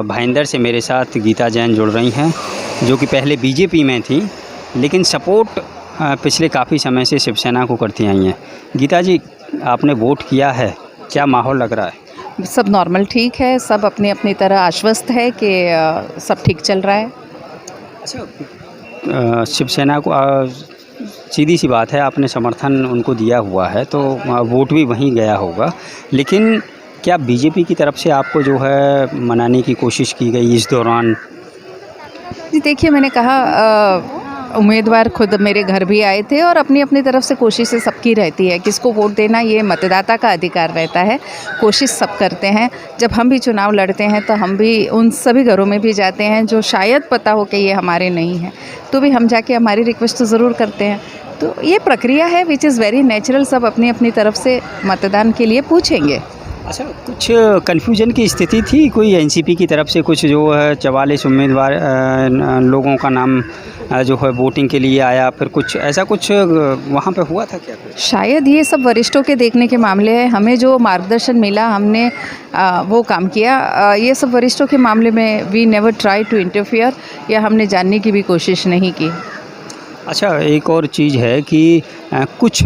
भाईंदर से मेरे साथ गीता जैन जुड़ रही हैं, जो कि पहले बीजेपी में थी, लेकिन सपोर्ट पिछले काफ़ी समय से शिवसेना को करती आई हैं। गीता जी, आपने वोट किया है, क्या माहौल लग रहा है? सब नॉर्मल ठीक है, सब अपनी अपनी तरह आश्वस्त है कि सब ठीक चल रहा है। अच्छा, शिवसेना को सीधी सी बात है, आपने समर्थन उनको दिया हुआ है तो वोट भी वहीं गया होगा, लेकिन क्या बीजेपी की तरफ से आपको जो है मनाने की कोशिश की गई इस दौरान? जी देखिए, मैंने कहा उम्मीदवार खुद मेरे घर भी आए थे और अपनी अपनी तरफ से कोशिशें सबकी रहती है। किसको वोट देना ये मतदाता का अधिकार रहता है, कोशिश सब करते हैं। जब हम भी चुनाव लड़ते हैं तो हम भी उन सभी घरों में भी जाते हैं जो शायद पता हो कि ये हमारे नहीं हैं, तो भी हम जाके हमारी रिक्वेस्ट तो ज़रूर करते हैं। तो ये प्रक्रिया है विच इज़ वेरी नेचुरल, सब अपनी अपनी तरफ से मतदान के लिए पूछेंगे। अच्छा, कुछ कन्फ्यूजन की स्थिति थी कोई एनसीपी की तरफ से? कुछ जो है 44 उम्मीदवार लोगों का नाम जो है वोटिंग के लिए आया, फिर कुछ ऐसा कुछ वहाँ पे हुआ था क्या? शायद ये सब वरिष्ठों के देखने के मामले हैं, हमें जो मार्गदर्शन मिला हमने वो काम किया। ये सब वरिष्ठों के मामले में we never try to interfere, या हमने जानने की भी कोशिश नहीं की। अच्छा, एक और चीज़ है कि कुछ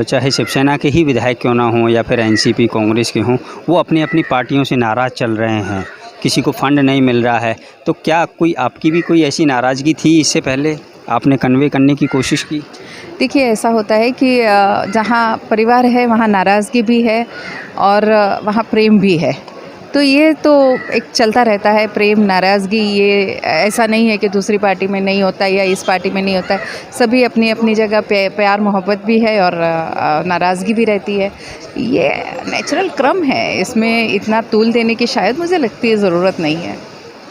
चाहे शिवसेना के ही विधायक क्यों ना हों या फिर एनसीपी कांग्रेस के हों, वो अपनी अपनी पार्टियों से नाराज़ चल रहे हैं, किसी को फंड नहीं मिल रहा है, तो क्या कोई आपकी भी कोई ऐसी नाराज़गी थी इससे पहले? आपने कन्वे करने की कोशिश की? देखिए, ऐसा होता है कि जहाँ परिवार है वहाँ नाराज़गी भी है और वहाँ प्रेम भी है, तो ये तो एक चलता रहता है। प्रेम नाराज़गी ये ऐसा नहीं है कि दूसरी पार्टी में नहीं होता या इस पार्टी में नहीं होता है, सभी अपनी अपनी जगह प्यार मोहब्बत भी है और नाराज़गी भी रहती है। ये नेचुरल क्रम है, इसमें इतना तूल देने की शायद मुझे लगती है ज़रूरत नहीं है।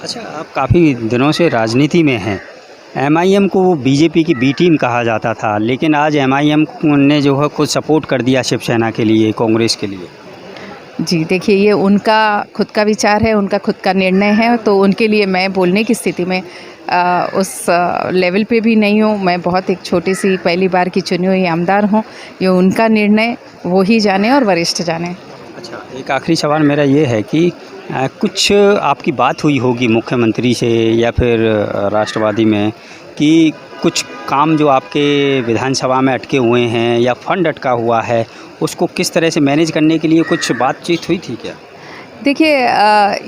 अच्छा, आप काफ़ी दिनों से राजनीति में हैं। एमआईएम को बीजेपी की बी टीम कहा जाता था, लेकिन आज एमआईएम ने जो है खुद सपोर्ट कर दिया शिवसेना के लिए, कांग्रेस के लिए। जी देखिए, ये उनका खुद का विचार है, उनका खुद का निर्णय है, तो उनके लिए मैं बोलने की स्थिति में उस लेवल पे भी नहीं हूँ। मैं बहुत एक छोटी सी पहली बार की चुनी हुई आमदार हूँ। ये उनका निर्णय, वो ही जाने और वरिष्ठ जाने। अच्छा, एक आखिरी सवाल मेरा ये है कि कुछ आपकी बात हुई होगी मुख्यमंत्री से या फिर राष्ट्रवादी में कि कुछ काम जो आपके विधानसभा में अटके हुए हैं या फंड अटका हुआ है, उसको किस तरह से मैनेज करने के लिए कुछ बातचीत हुई थी क्या? देखिए,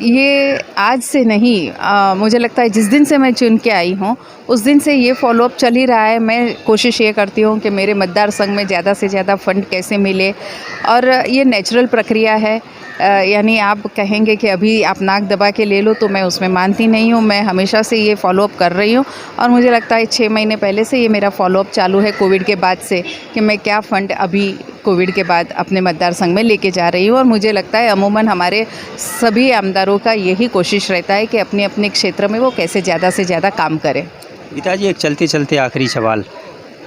ये आज से नहीं, मुझे लगता है जिस दिन से मैं चुन के आई हूँ उस दिन से ये फॉलोअप चल ही रहा है। मैं कोशिश ये करती हूँ कि मेरे मतदार संघ में ज़्यादा से ज़्यादा फंड कैसे मिले, और ये नेचुरल प्रक्रिया है। यानी आप कहेंगे कि अभी आप नाक दबा के ले लो, तो मैं उसमें मानती नहीं हूँ। मैं हमेशा से ये फॉलोअप कर रही हूँ और मुझे लगता है 6 महीने पहले से ये मेरा फॉलोअप चालू है कोविड के बाद से, कि मैं क्या फ़ंड अभी कोविड के बाद अपने मतदार संघ में लेके जा रही हूँ। और मुझे लगता है अमूमन हमारे सभी आमदारों का यही कोशिश रहता है कि अपने अपने क्षेत्र में वो कैसे ज़्यादा से ज़्यादा काम करें। गीता जी, एक चलते चलते आखिरी सवाल,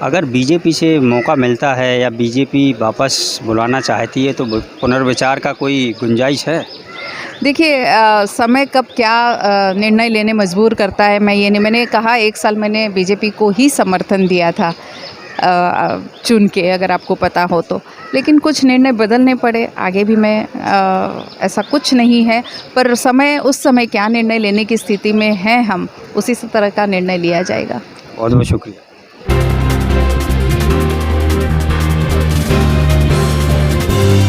अगर बीजेपी से मौका मिलता है या बीजेपी वापस बुलाना चाहती है तो पुनर्विचार का कोई गुंजाइश है? देखिए, समय कब क्या निर्णय लेने मजबूर करता है, मैं ये नहीं, मैंने कहा 1 साल मैंने बीजेपी को ही समर्थन दिया था चुन के, अगर आपको पता हो तो, लेकिन कुछ निर्णय बदलने पड़े। आगे भी मैं ऐसा कुछ नहीं है, पर समय, उस समय क्या निर्णय लेने की स्थिति में हैं हम, उसी तरह का निर्णय लिया जाएगा। बहुत बहुत शुक्रिया।